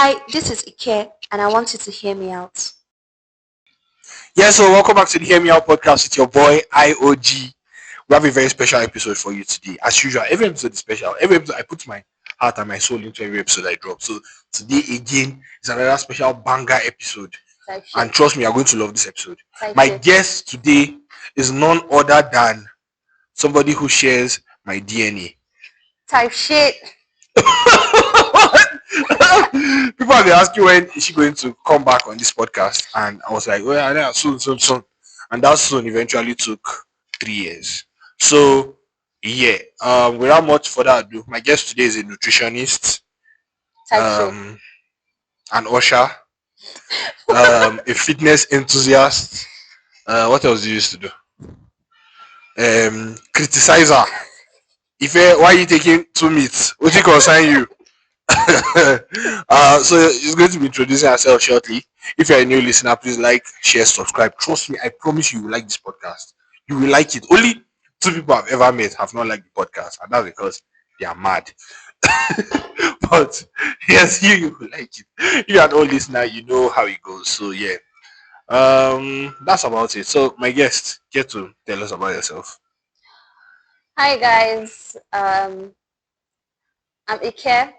Hi, this is Ike, and I want you to hear me out. Yeah, so welcome back to the Hear Me Out podcast with your boy IOG. We have a very special episode for you today. As usual, every episode is special. Every episode, I put my heart and my soul into every episode I drop. So today again is another special banger episode. Type And shit. trust me, you're going to love this episode. Type My shit. guest today is none other than somebody who shares my DNA. Type shit. People have been asking when is she going to come back on this podcast, and I was like, "Oh yeah, soon," and that soon eventually took 3 years. So yeah, without much further ado, my guest today is a nutritionist, Type shit. an usher, a fitness enthusiast. What else do you used to do? Criticizer. Why are you taking 2 meats? What you concern you? So she's going to be introducing herself shortly. If you're a new listener, please like, share, subscribe. Trust me, I promise you will like this podcast. You will like it. Only 2 people I've ever met have not liked the podcast, and that's because they are mad. But yes, you will like it. If you're an old listener, you know how it goes. So yeah. That's about it. So my guest, get to tell us about yourself. Hi guys. I'm Ike,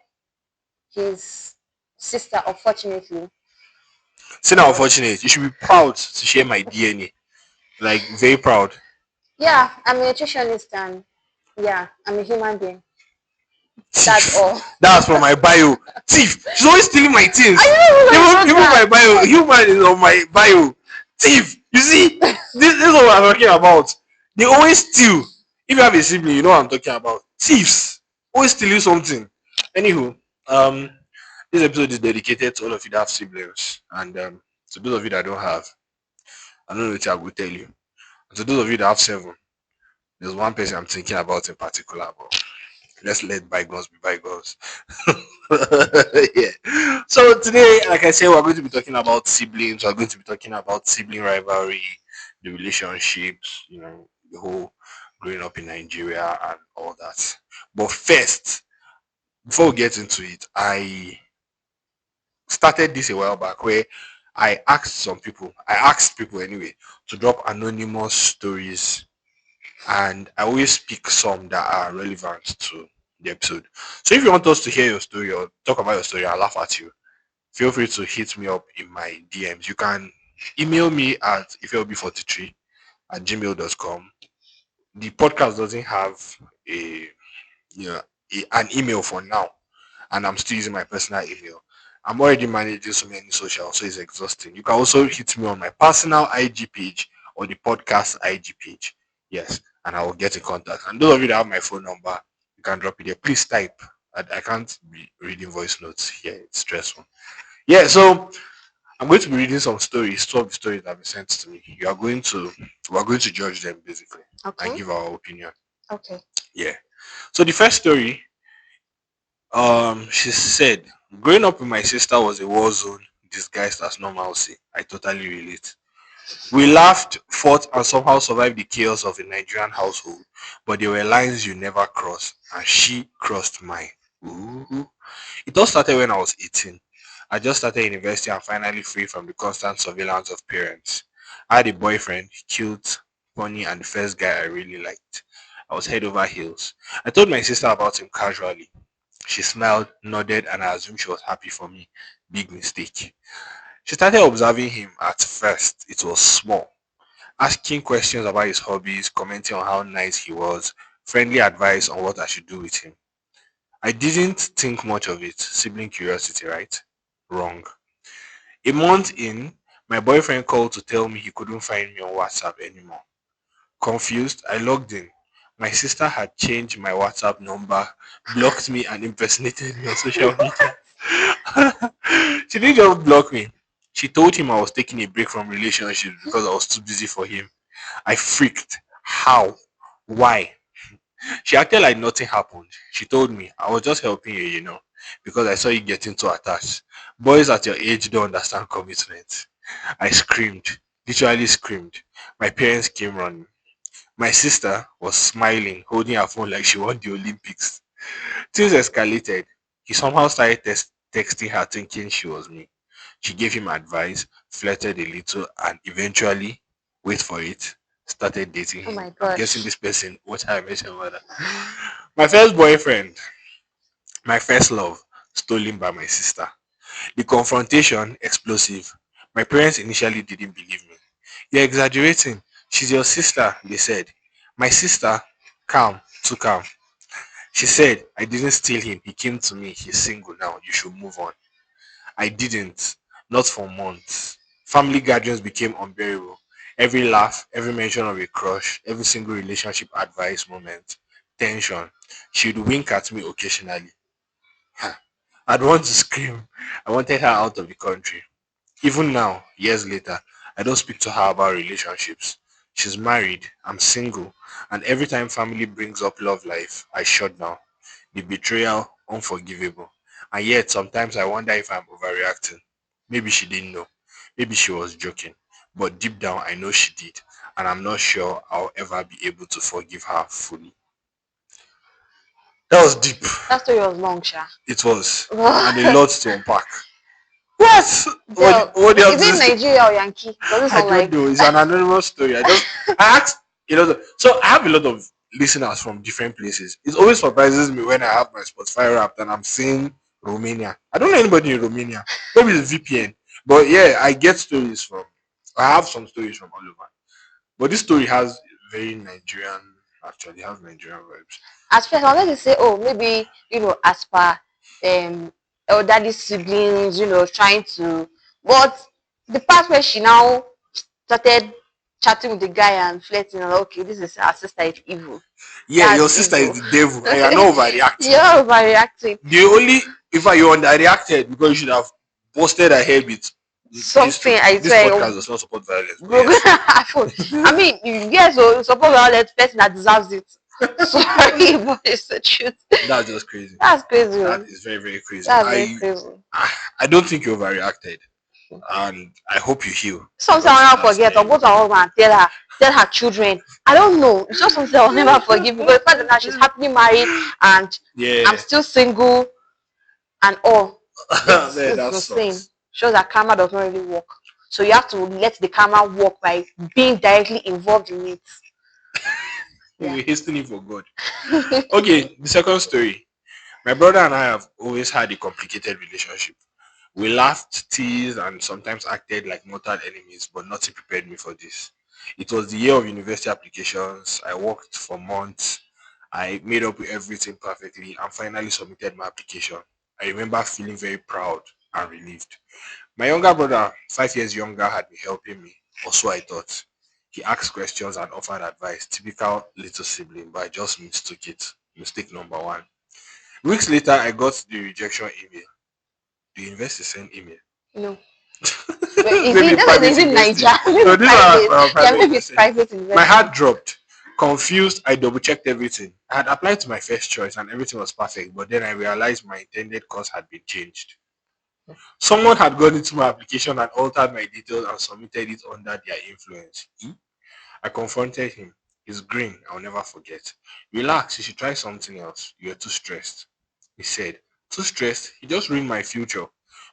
his sister. Unfortunately, Say now unfortunate, you should be proud to share my DNA. Like very proud. yeah, I'm a nutritionist, and yeah, I'm a human being. That's Thief. all. That's from my bio. Thief. She's always stealing my things. I Even my bio. Human is on my bio. Thief. You see, this is what I'm talking about. They always steal. If you have a sibling, you know what I'm talking about. Thieves. Always stealing something. Anywho, this episode is dedicated to all of you that have siblings. And to those of you that don't have, I don't know what I will tell you. And to those of you that have 7, there's one person I'm thinking about in particular, but let's let bygones be bygones. Yeah. So today, like I said, we're going to be talking about siblings. We're going to be talking about sibling rivalry, the relationships, the whole growing up in Nigeria and all that. But first, before we get into it, I started this a while back where I asked people anyway to drop anonymous stories, and I always pick some that are relevant to the episode. So if you want us to hear your story or talk about your story, I'll laugh at you. Feel free to hit me up in my DMs. You can email me at iflb43@gmail.com. The podcast doesn't have a an email for now, and I'm still using my personal email. I'm already managing so many social, so it's exhausting. You can also hit me on my personal IG page or the podcast IG page. Yes, and I will get in contact. And those of you that have my phone number, you can drop it there. Please type. I can't be reading voice notes here. It's stressful. Yeah, so I'm going to be reading some stories, 12 stories that have been sent to me. We're going to judge them basically and Okay. give our opinion. Okay. Yeah. So the first story, she said, growing up with my sister was a war zone disguised as normalcy. I totally relate. We laughed, fought, and somehow survived the chaos of a Nigerian household, but there were lines you never cross, and she crossed mine. Ooh. It all started when I was 18. I just started university and finally free from the constant surveillance of parents. I had a boyfriend, cute, funny, and the first guy I really liked. I was head over heels. I told my sister about him casually. She smiled, nodded, and I assumed she was happy for me. Big mistake. She started observing him. At first. It was small, asking questions about his hobbies, commenting on how nice he was, friendly advice on what I should do with him. I didn't think much of it. Sibling curiosity, right? Wrong. A month in, my boyfriend called to tell me he couldn't find me on WhatsApp anymore. Confused, I logged in. My sister had changed my WhatsApp number, blocked me, and impersonated me on social media. She didn't just block me. She told him I was taking a break from relationships because I was too busy for him. I freaked. How? Why? She acted like nothing happened. She told me, I was just helping you, because I saw you getting too attached. Boys at your age don't understand commitment. I screamed, literally screamed. My parents came running. My sister was smiling, holding her phone like she won the Olympics. Things escalated. He somehow started texting her thinking she was me. She gave him advice, flirted a little, and eventually, wait for it, started dating Oh him. my I'm guessing gosh. this person, what I mentioned mother. My first boyfriend, my first love, stolen by my sister. The confrontation, explosive. My parents initially didn't believe me. You're exaggerating. She's your sister, they said. My sister, calm, too calm. She said, I didn't steal him. He came to me. He's single now. You should move on. I didn't. Not for months. Family gatherings became unbearable. Every laugh, every mention of a crush, every single relationship advice moment, tension. She'd wink at me occasionally. Ha. I'd want to scream. I wanted her out of the country. Even now, years later, I don't speak to her about relationships. She's married, I'm single, and every time family brings up love life, I shut down. The betrayal, unforgivable. And yet, sometimes I wonder if I'm overreacting. Maybe she didn't know. Maybe she was joking. But deep down, I know she did. And I'm not sure I'll ever be able to forgive her fully. That was deep. That story was long, Sha. It was. And a lot to unpack. What? What? Tell. What do you have Is to it say? Nigeria or Yankee? Does it I sound don't like? know. It's an anonymous story. I asked so I have a lot of listeners from different places. It always surprises me when I have my Spotify wrapped and I'm seeing Romania. I don't know anybody in Romania. Maybe it's VPN. But yeah, I get stories from I have some stories from all over. But this story has very Nigerian actually has Nigerian vibes. At first, I wanted to say, oh, maybe as per elderly siblings, trying to. But the part where she now started chatting with the guy and flirting, and okay, this is her sister is evil. Yeah, your That's sister is evil. the devil and you're not overreacting. You're overreacting. The only if I you underreacted because you should have posted ahead with history. Something I This swear, podcast does not support violence, but broken yes. iPhone. I mean, yes, so suppose all that person that deserves it. Sorry, but it's the truth. That's just crazy. That's crazy. That Oh. is very, very crazy. That's very crazy. I don't think you overreacted. And I hope you heal. Something Because I'll never that's forget, or go to her husband and tell her children. I don't know. It's just something I'll never forgive because the fact that now she's happily married and yeah. I'm still single and all. Man, It's that insane. sucks. Shows that karma does not really work. So you have to let the karma work by being directly involved in it. You Yeah. were hastening for God. Okay, the second story. My brother and I have always had a complicated relationship. We laughed, teased, and sometimes acted like mortal enemies, but nothing prepared me for this. It was the year of university applications. I worked for months. I made up with everything perfectly and finally submitted my application. I remember feeling very proud and relieved. My younger brother, 5 years younger, had been helping me, or so I thought. He asked questions and offered advice, typical little sibling, but I just mistook it. Mistake number one. Weeks later, I got the rejection email. The university sent email. No. Wait, Maybe is private it university. Nigeria? No, Maybe these are private. Yeah, private maybe it's university. private My investment. heart dropped. Confused, I double checked everything. I had applied to my first choice and everything was perfect, but then I realized my intended course had been changed. Someone had gone into my application and altered my details and submitted it under their influence. I confronted him. His grin, I'll never forget. Relax, you should try something else. You're too stressed. He said, too stressed? He just ruined my future.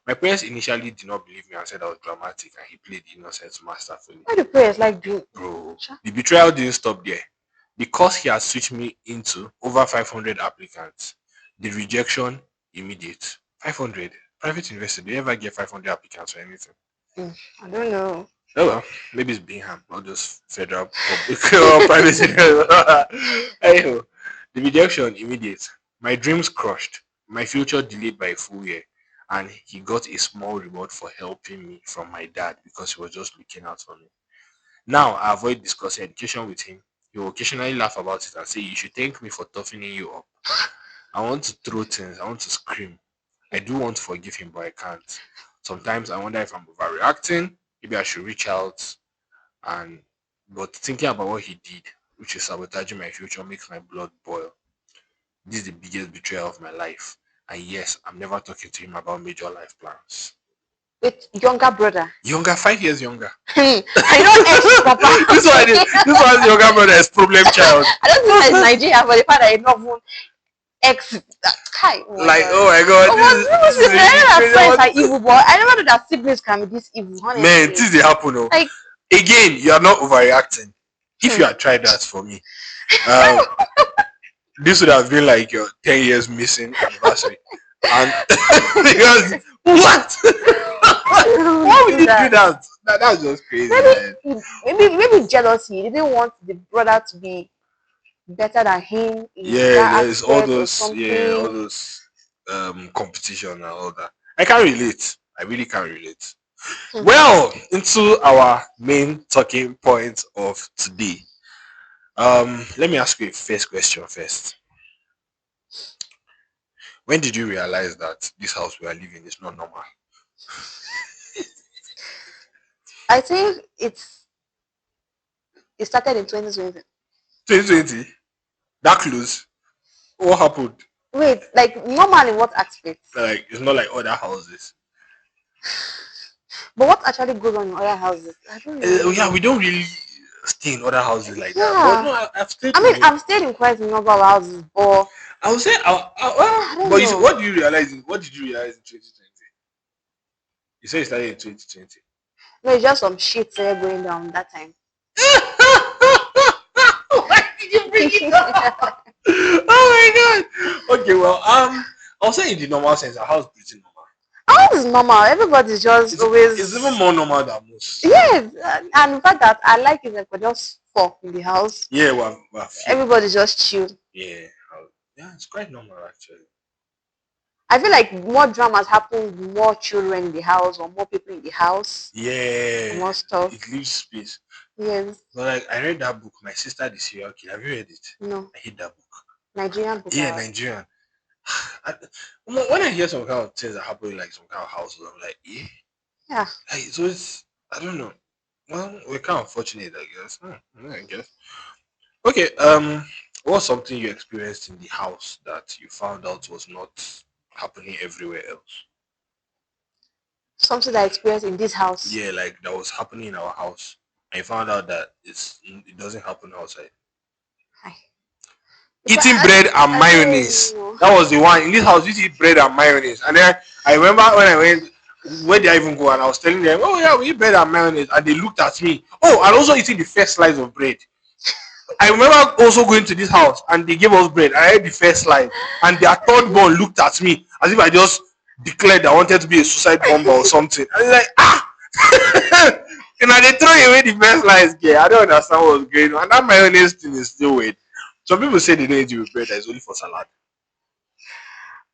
My parents initially did not believe me and said I was dramatic and he played innocent masterfully. Why do parents like doing? Bro, the betrayal didn't stop there. The course he had switched me into, over 500 applicants. The rejection, immediate. 500? Private investor, do you ever get 500 applicants or anything? I don't know. Oh well, maybe it's Bingham, not just federal public or private. Anyhow, the rejection immediate. My dreams crushed. My future delayed by a full year. And he got a small reward for helping me from my dad because he was just looking out for me. Now I avoid discussing education with him. He will occasionally laugh about it and say, you should thank me for toughening you up. I want to throw things, I want to scream. I do want to forgive him, but I can't. Sometimes I wonder if I'm overreacting. Maybe I should reach out and but thinking about what he did, which is sabotaging my future, makes my blood boil. This is the biggest betrayal of my life. And yes, I'm never talking to him about major life plans. With younger brother. Younger, 5 years younger. I know ex papa. This one's younger brother is problem child. I don't think that is Nigeria, but the fact that I know ex. Hi, oh my Like, god. oh my god, Oh, this is I really know that crazy. friends are evil, but I never knew that siblings can be this evil. Man, Honestly, this they happen. Oh. like, Again, you are not overreacting. If hmm. you had tried that for me, um, this would have been like your 10 years missing anniversary. And because what? Why would do you do that. that? That's just crazy, man. Maybe jealousy. He didn't want the brother to be better than him in Yeah, that there's all aspect or those, yeah, all something. those competition and all that. I can't relate. I really can't relate. Hmm. Well, into our main talking point of today. Let me ask you a first question first. When did you realize that this house we are living is not normal? I think it started in 2020. 2020? That close? What happened? Wait, like normal in what aspect? Like it's not like other houses. But what actually goes on in other houses? I don't Oh really yeah, know. we don't really stay in other houses like that. But Yeah. no, I've stayed I mean, in. I've stayed in quite a number of houses, but I would say, I don't but you see, know. what do you realize? What did you realize in 2020? You said you started in 2020. No, it's just some shit going down that time. Why did you bring it up? Oh my god. Okay, well, I'll say in the normal sense, our house is pretty normal. Ours is normal. Everybody's just It's even always more normal than most. yes, and the fact that I like it like we're just four in the house. Yeah, we're few. Everybody's just chill. Yeah, yeah, it's quite normal actually. I feel like more dramas happen with more children in the house or more people in the house, Yeah, more stuff. it leaves space. Yes, But like, I read that book, My Sister the Serial Killer. Have you read it? no, I hate that book. Nigerian book. Yeah, Nigerian. I, when I hear some kind of things that happen in like some kind of houses, I'm like, yeah, Yeah, like, so it's I don't know. Well, we're kind of fortunate, I guess. Yeah, I guess. Okay. What's something you experienced in the house that you found out was not happening everywhere else? something that I experienced in this house. Yeah, like that was happening in our house. I found out that it doesn't happen outside. Hi. Eating bread and I don't mayonnaise. know. That was the one in this house. You eat bread and mayonnaise, and then I remember when I went. Where did I even go? And I was telling them, "Oh yeah, we eat bread and mayonnaise," and they looked at me. Oh, and also eating the first slice of bread. I remember also going to this house and they gave us bread. I ate the first slice, and their third born looked at me as if I just declared I wanted to be a suicide bomber or something. I was like, ah, and now they throw away the first slice. Yeah, I don't understand what's going on. And that mayonnaise thing is still weird. Some people say they don't eat it with bread, that is only for salad.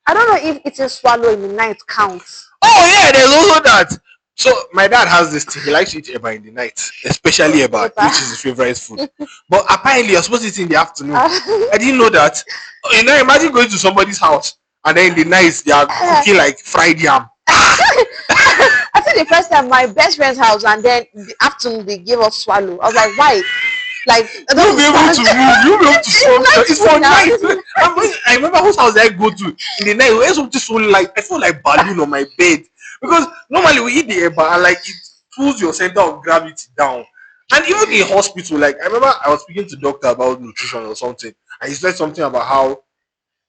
I don't know if eating swallow in the night counts. Oh yeah, there's also that. So my dad has this thing. He likes to eat eba in the night, especially eba, Epa. which is his favorite food. But apparently, you're supposed to eat in the afternoon. I didn't know that. You know, imagine going to somebody's house and then in the night they are cooking like fried yam. I think the first time my best friend's house and then the afternoon they gave us swallow. I was like, why? Like I You'll don't be able to move. You'll be able to function. It's for now. night. I remember whose house I go to in the night. Where's something so like I feel like balloon on my bed because normally we eat the eba and like it pulls your center of gravity down. And even in hospital, like I remember I was speaking to doctor about nutrition or something, and he said something about how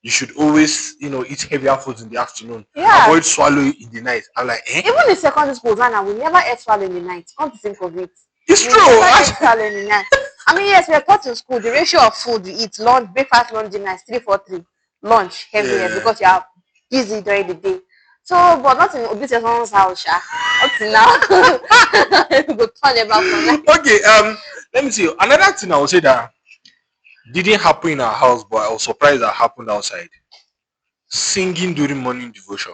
you should always, eat heavier foods in the afternoon. Yeah. Avoid swallowing in the night. I'm like, eh? Even in secondary school, Ghana, we never ate swallow in the night. Come to think of it. It's We true. never ate swallow in the night. I mean, yes, we are taught in school the ratio of food you eat, lunch, breakfast, lunch, dinner is 3-4-3. Lunch, heavier Yeah. because you are busy during the day. So, but not in Obiseson's house, Sha. Up to now. We go turn about from night. Okay, let me see. Another thing I would say that didn't happen in our house, but I was surprised that happened outside. Singing during morning devotion.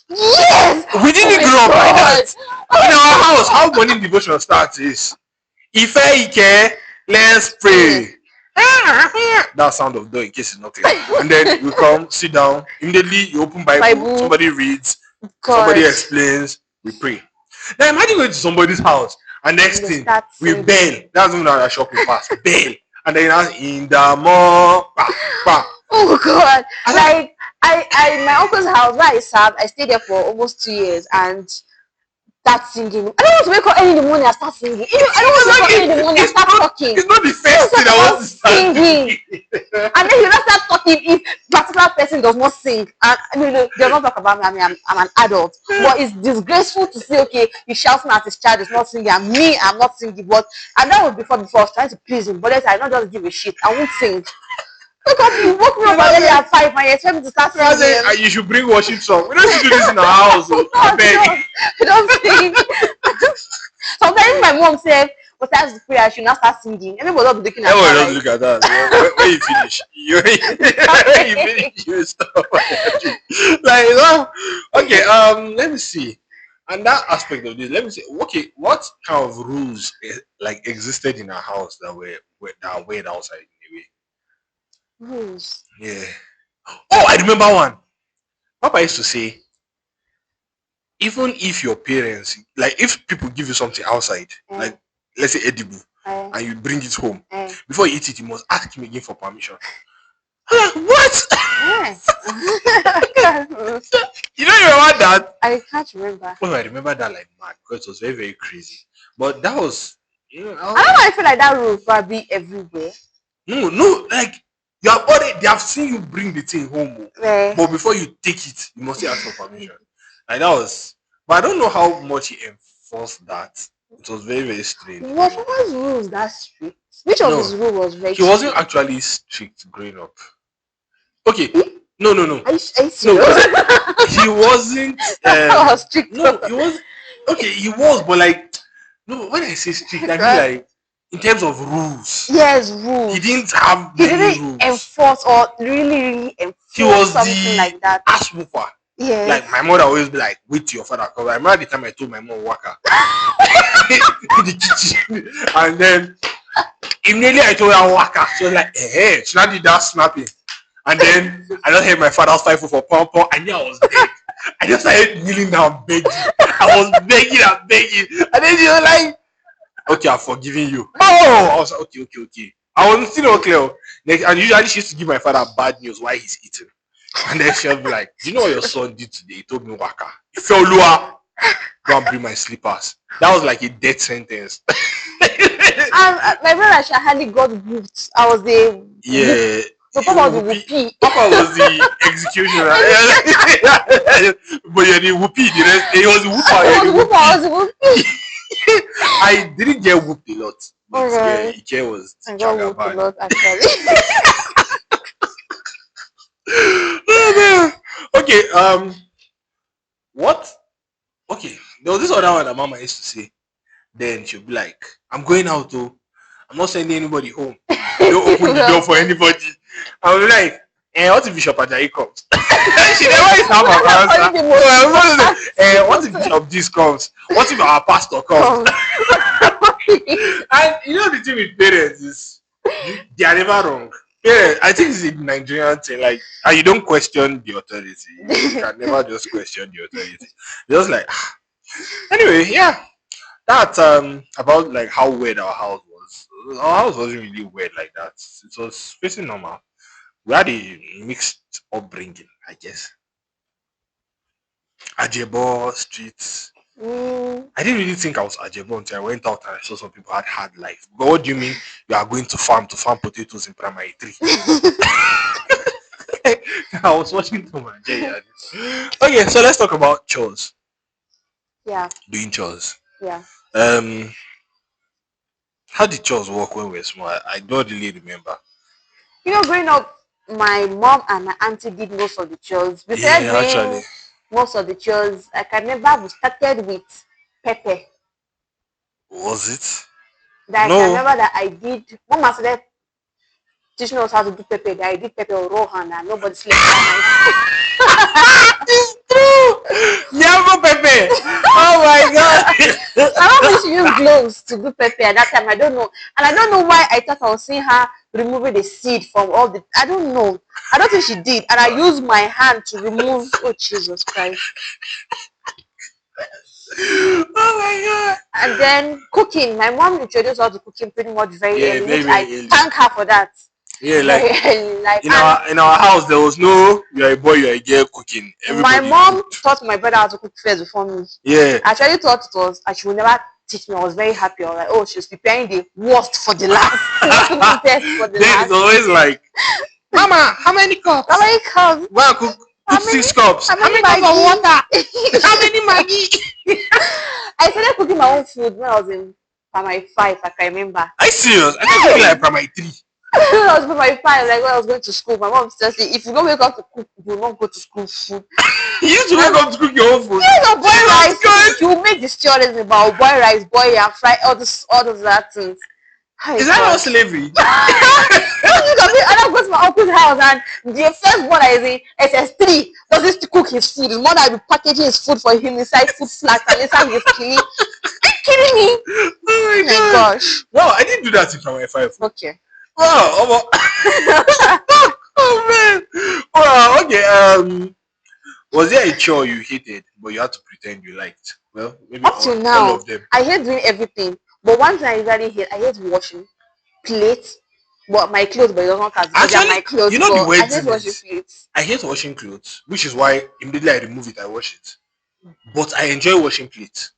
Yes! We didn't grow up like that. In our house, how morning devotion starts is Ife Ike, let's pray. That sound of door in case it's not clear. And then you come, sit down, immediately you open Bible. Somebody reads, somebody explains, we pray. Now imagine going to somebody's house and next thing we bail. That's when our shopping pass. Bail. And then in the mall. Oh God. Like I my uncle's house where I served, I stayed there for almost 2 years and start singing. I don't want to wake up early in the morning and start singing. I don't want to wake up early in the morning and start talking. It's not the first thing I want to start singing. And then you not start talking if particular person does not sing. And they're not talking about me. I mean, I'm an adult. But it's disgraceful to say, okay, he's shouting at his child, is not singing, and me, I'm not singing. But and that was before I was trying to please him. But later I not just give a shit. I won't sing. You woke me up early at 5 and you expect me to start singing. You should bring worship song. We don't do this in our house. I beg. Don't sing. Sometimes my mom said, "But that's the prayer. I should not start singing." Everybody will be looking at me. Don't look at that. When you finish, you stop. Like, okay. Let me see. And that aspect of this, let me say, okay, what kind of rules like existed in our house that were outside in a way? Rules. Yeah. Oh, I remember one. Papa used to say, even if your parents, like if people give you something outside, like let's say edible, and you bring it home, before you eat it, you must ask him again for permission. I'm like, what? You don't remember that? I can't remember. Oh, I remember that like mad because it was very, very crazy. But that was, I don't know why I feel like that rule probably everywhere. No, like they have seen you bring the thing home, but before you take it, you must ask for permission. Like that was, but I don't know how much he enforced that. It was very, very strange. Was Papa's rules that strict? Which of his rules was very? He wasn't actually strict growing up. Okay, no. Are you serious? He wasn't. Strict. No, he was. Okay, he was, but like, no. When I say strict, I mean like in terms of rules. Yes, rules. He didn't have. He didn't rules. Enforce or really enforce. He was something like that. Ass whooper. Yes. Like my mother always be like, wait till your father come. I remember the time I told my mom waka in the kitchen, and then immediately I told her waka. She was like, hey, she not did that snapping. And then I just heard my father start for pom. I knew I was dead. I just started kneeling down begging. I was begging and begging. And then she was like, okay, I'm forgiving you. Oh, I was like, okay. I wasn't still not clear. And usually she used to give my father bad news while he's eating. And then she'll be like, do you know what your son did today? He told me waka. He fell Lua. Go and bring my slippers. That was like a death sentence. My brother hardly got whooped. I was the So Papa was the whoopee. Papa was the executioner. But you're the whoopee. The rest, he was the whooper. I was the whoopee. I didn't get whooped a lot. Okay. Ike was I got whooped a lot actually. Okay, what? Okay, there was this other one that Mama used to say. Then she'll be like, I'm going out though. I'm not sending anybody home. Don't open the door for anybody. I'll be like, what if Bishop Ajayi comes? She never used to have an answer. What if Bishop this comes? What if our pastor comes? And you know the thing with parents is they are never wrong. Parents, I think it's a Nigerian thing, like, and you don't question the authority. You can never just question the authority. Just like anyway, yeah. That about like how weird our house was. Our house wasn't really weird like that. It was pretty normal. We had a mixed upbringing, I guess. Ajebo streets. I didn't really think I was Ajebo until I went out and I saw some people had hard life. But what do you mean you are going to farm potatoes in primary 3? I was watching Tom and Jerry. Okay, so let's talk about chores. Yeah. Doing chores. Yeah. How did chores work when we were small? I don't really remember. You know, growing up, my mom and my auntie did most of the chores. Besides doing most of the chores, I can remember we started with pepper. Was it? That no. I can remember that I did. Mama started teaching us how to do pepper. That I did pepper on raw hand and nobody slept that night. It's true. Yamo pepper. Oh my God. My mom used to use gloves to do pepper at that time. I don't know. And I don't know why I thought I was seeing her removing the seed from all the. I don't know. I don't think she did. And I used my hand to remove. Oh, Jesus Christ. Oh my God. And then cooking. My mom introduced us to cooking pretty much very early. Which I thank her for that. Yeah, very like early. Like, in and our house there was no you're a boy, you're a girl cooking. my Everybody mom cooked. taught my brother how to cook first before me. Yeah. I actually thought it was, and she would never teach me. I was very happy. I was like, oh, she was preparing the worst for the last, the best for the Then it's last. always like, Mama, how many cups? How many cups? Well, cook How many? 6 cups. How How many many cups of Maggi? water? How many Maggi? I started cooking my own food when I was in primary 5. I can remember. Are you serious? I think cooking like primary 3. When I was in primary 5, like when I was going to school, my mom used to say, if you don't wake up to cook, you will not go to school food. You used to My wake up to cook your own food. yes, I'll boil rice. Jesus She will make the stew about boil rice, boil and fry all those other things. Hi Is that not God. slavery? I don't go to my uncle's house and the first one that is in SS3 doesn't cook his food. His mother will be packaging his food for him inside food flask and inside his chili. Are you kidding me? Oh Oh my my god. gosh. Wow, I didn't do that in primary 5. Okay. Wow. Oh man. Wow, okay. Was there a chore you hated but you had to pretend you liked? Well, maybe Up till all now, of them. I hate doing everything. But one thing I usually hate, I hate washing plates. But my clothes, but it doesn't count because they are Actually, my clothes. you know the But I weird hate thing washing is, plates. I hate washing clothes, which is why immediately I remove it, I wash it. But I enjoy washing plates,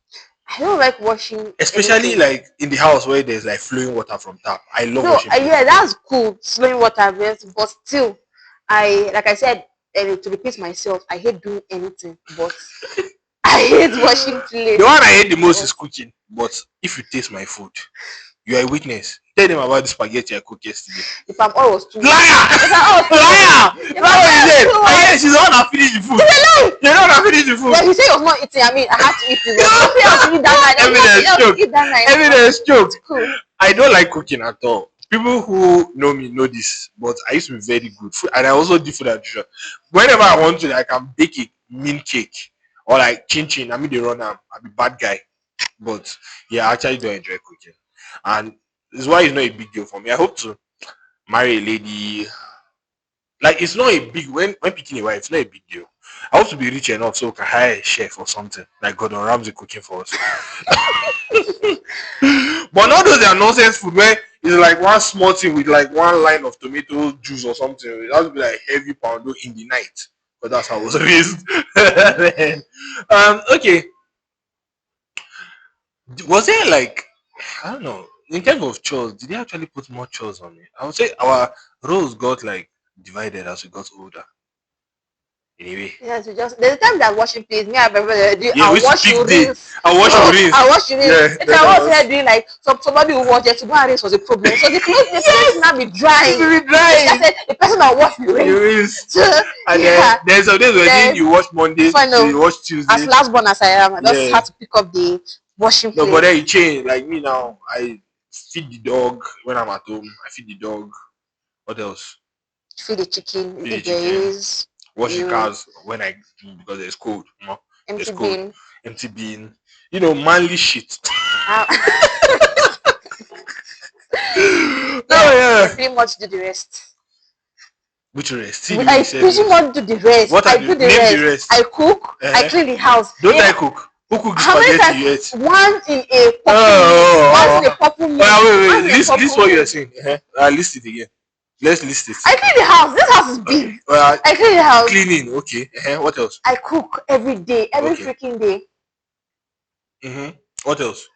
I don't like washing especially anything. like in the house where there's like flowing water from tap. I love No, washing plates. yeah, that's cool, flowing water, but still, like I said, to repeat myself, I hate doing anything, but I hate washing The plates. one I hate the most is cooking. But if you taste my food, you are a witness. Tell them about the spaghetti I cooked yesterday. If I'm always too Liar! if I'm always Liar! if That's what he said. I'm I heard she's the one that finished the food. You're the one that finished the food. yeah, he said he was not eating. I mean, I had to eat it. Nothing else to eat that night. There was nothing else to eat that night. Evidence joke. Cool. I don't like cooking at all. People who know me know this, but I used to be very good. And I also do food at nutrition. Whenever I want to, I can bake a mean cake or like chin chin. I mean, they run. I'm a bad guy, but yeah, I actually don't enjoy cooking, and this is why it's not a big deal for me. I hope to marry a lady. Like it's not a big when picking a wife, it's not a big deal. I hope to be rich enough so we can hire a chef or something like Gordon Ramsay cooking for us. But not those are nonsense food where it's like one small thing with like one line of tomato juice or something. It has to be like heavy poundo in the night. But that's how I was raised. Okay. Was there like I don't know in terms of chores? Did they actually put more chores on it? I would say our roles got like divided as we got older. Anyway, Yes, we just there's a time that washing plates. Me and my brother do. yeah, I we used to wash you pick day. rinse. I wash your rinse. I wash you rinse. Yeah, If that I was was. here doing like somebody who wash there to go and rinse was a problem. So the clothes the clothes now be drying. It will be I dry. said the person that wash you You rinse. rinse. And Yeah. then there's some days when you wash Monday, Fine, no. you wash As Tuesday. last born as I am, I just Yeah. had to pick up the washing No, plate. but then you change. Like me now, I feed the dog when I'm at home. I feed the dog. What else? Feed the chicken Feed the if there chicken. is. Wash the You cars when I because it's cold. You know, empty it's cold. bin. Empty bin. You know, manly shit. Ah, Oh I yeah. pretty much do the rest. Which rest? See the way I you said pretty rest. much do the rest. What I are do the the name rest. the rest? I cook. I clean the house. Don't Yeah. I cook? Who cook the How many spaghetti you ate? times? Once in a purple Oh, once in a purple moon. wait. Once in a List purple what moon. you're saying. List it again. Let's list it. I clean the house. This house is big. I clean the house. Cleaning. Okay. What else? I cook every day, every Okay. freaking day. What else?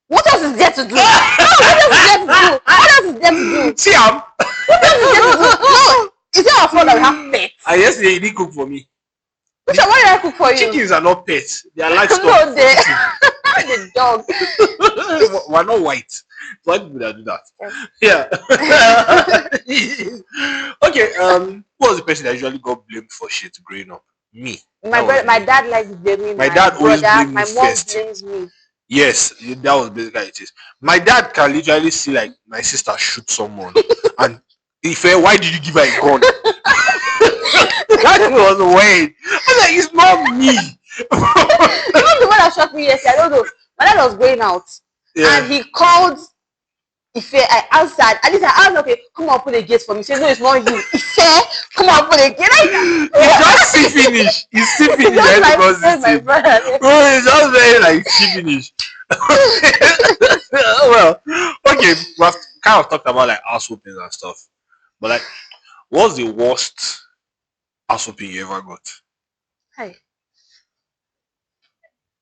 What else is there to do? What else is there to do? What else is there to do? See, I'm. What else is there to do? No, is it our fault that we have pets? Yesterday you didn't cook for me. Which one? What did I cook for you? Chickens are not pets. They are livestock. No, the dog. We're not white. White people that do that. Yeah. Okay. Who was the person that usually got blamed for shit growing up? Me. My dad likes blaming my dad always blamed my me mom first. blames me. Yes, that was basically it is. My dad can literally see like my sister shoot someone, and if why did you give her a gun? That was weird. I was like, it's not me. Even the one that shot me yesterday, I don't know. My dad was going out, and he called Ife. I answered. At least I asked, okay, come on, open the gate for me. He said, no, it's not you. Ife, come on, open the gate. He just see finish. He see finish. Just like Because my brother. it's just very like see finish. Well, okay, we have kind of talked about like house whoopings and stuff. But like, what's the worst ass whooping you ever got? Hey,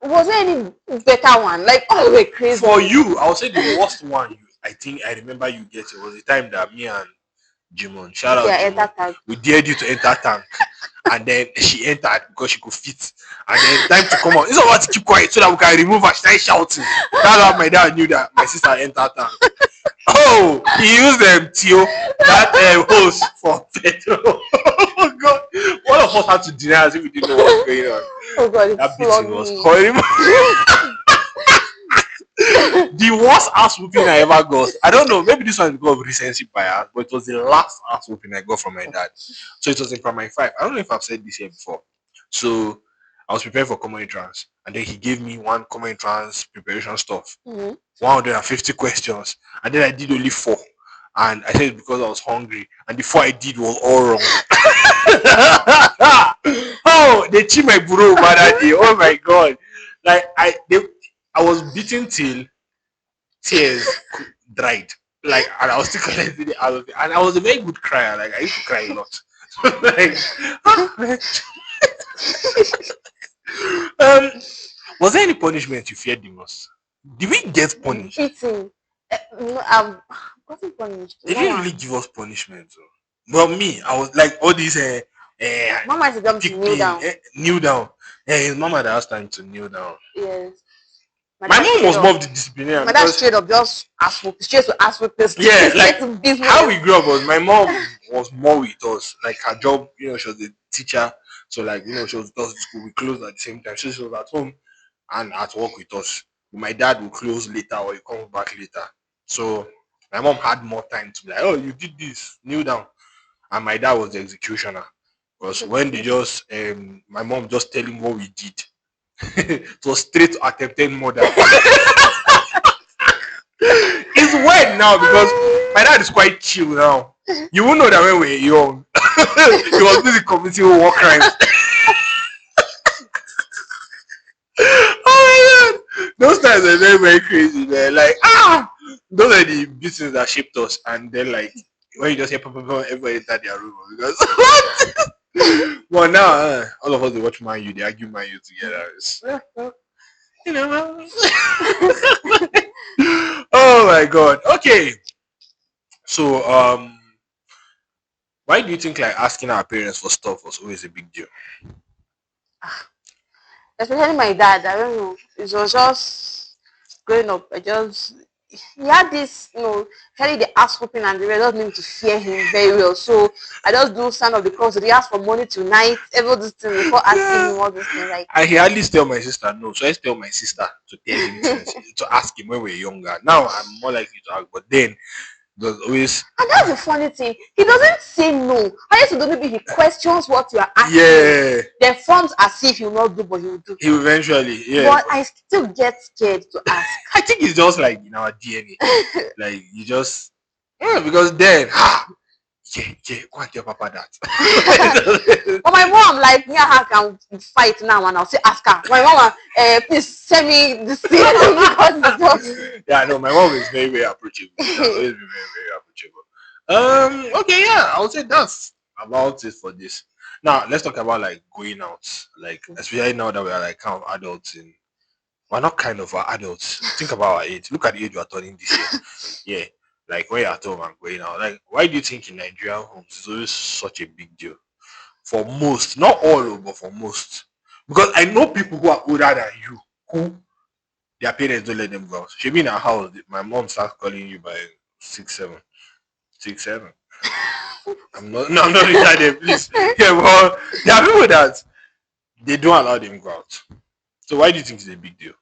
was there any better one? Like, oh, wait, For crazy. you, I would say the worst one. I think I remember you getting was the time that me and Jimon, shout Okay, out I Jimon, entered tag. we dared you to enter tank, and then she entered because she could fit, and then time to come out. It's about to keep quiet so that we can remove her. She started shouting. That's how my dad knew that my sister entered tank. Oh, he used Tio, that hose for petrol. Oh God, one of us had to deny as if we didn't know what's going on. Oh God, it That flogged beating was me. horrible. The worst ass whooping I ever got. I don't know, maybe this one is because of recency bias, but it was the last ass whooping I got from my dad. So it was in primary 5. I don't know if I've said this here before. So I was preparing for common entrance, and then he gave me one common entrance preparation stuff, Mm-hmm. 150 questions, and then I did only 4. And I said it's because I was hungry, and the 4 I did was all wrong. Oh, they cheat my bro by that day. Oh my God. Like I was beaten till tears dried. Like, and I was still collecting it out of it. And I was a very good crier. Like, I used to cry a lot. Like, um, was there any punishment you feared the most? Did we get punished? Beating. No, I've gotten punished. They No didn't one. really give us punishment. Though. Well, me, I was like all these Mama used to tell me to kneel picking, down. kneel down. His mama that has time to kneel down. Yes. My My dad mom straight was up. more of the disciplinarian My dad because straight up just ask for straight to ask for this. yeah, like Straight to business. how we grew up was my mom was more with us. Like her job, she was a teacher, so like she was with us in school. We closed at the same time. So she was at home and at work with us. My dad would close later or he comes back later. So my mom had more time to be like, oh, you did this, kneel down, and my dad was the executioner. Because when they just my mom just tell him what we did, it was straight to attempted murder. It's weird now because my dad is quite chill now. You won't know that when we were young. He was busy committing war crimes. Oh my God. Those times are very, very crazy, man. Like, those are the beatings that shaped us. And then, like, when you just hear everybody enter their room because what? Well, now, all of us they watch Man U, they argue Man U together. It's, you know. Oh my God. Okay. So, why do you think like asking our parents for stuff was always a big deal? Especially my dad. I don't know. It was just growing up. He had this, especially the ass whooping and the rest doesn't mean to fear him very well. So I just do stand of the cross. He asked for money tonight, every this thing before asking Yeah. him all this thing. Like And he hardly tell my sister no. So I used to tell my sister to tell him things, to ask him when we were younger. Now I'm more likely to ask, but then there's always and that's the funny thing. He doesn't say no. I used to do maybe he questions what you are asking. yeah. Then forms as if he will not do, but he will do. He eventually But I still get scared to ask. I think it's just like in our DNA. Like you just because then go and tell Papa that. But my mom, like me and her can fight now, and I'll say ask her. My mama, please send me this thing because it's just Yeah, no, my mom is very, very approachable. She's always been very, very approachable. Okay, yeah, I would say that's about it for this. Now let's talk about like going out. Like especially now that we are like kind of adults in we're not kind of adults. Think about our age. Look at the age we're turning this year. Yeah. Like when you're at home and going out. Like why do you think in Nigerian homes it's always such a big deal? For most, not all, but for most. Because I know people who are older than you who their parents don't let them go out. She be in her house. My mom starts calling you by 6, 7. 6, 7. I'm not retarded, please. Yeah, well, there are people that they don't allow them go out. So why do you think it's a big deal?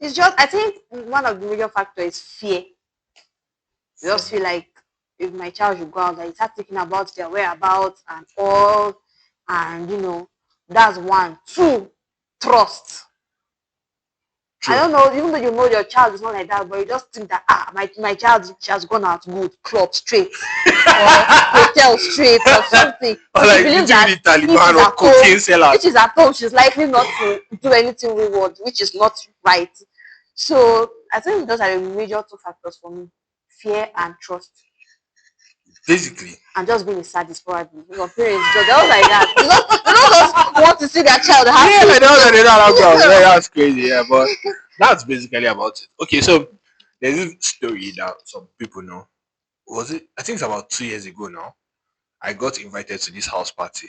it's just. I think one of the major factors is fear. You just feel like if my child should go out, like start thinking about their whereabouts and all, and that's one. Two, trust. I True. don't know, even though you know your child is not like that, but you just think that my child she has gone out good, club straight, or hotel straight, or something. Or like believe between that the Taliban or cocaine sellers. which is at home, she's likely not to do anything wayward, which is not right. So I think those are the major two factors for me: fear and trust. Basically. and just being a sadist probably. Your parents just like that. They don't just want to see their child Yeah, happy. I know that they don't have girls. Yeah, that's crazy. Yeah, but that's basically about it. Okay, so there's this story that some people know. Was it? I think it's about 2 years ago now. I got invited to this house party.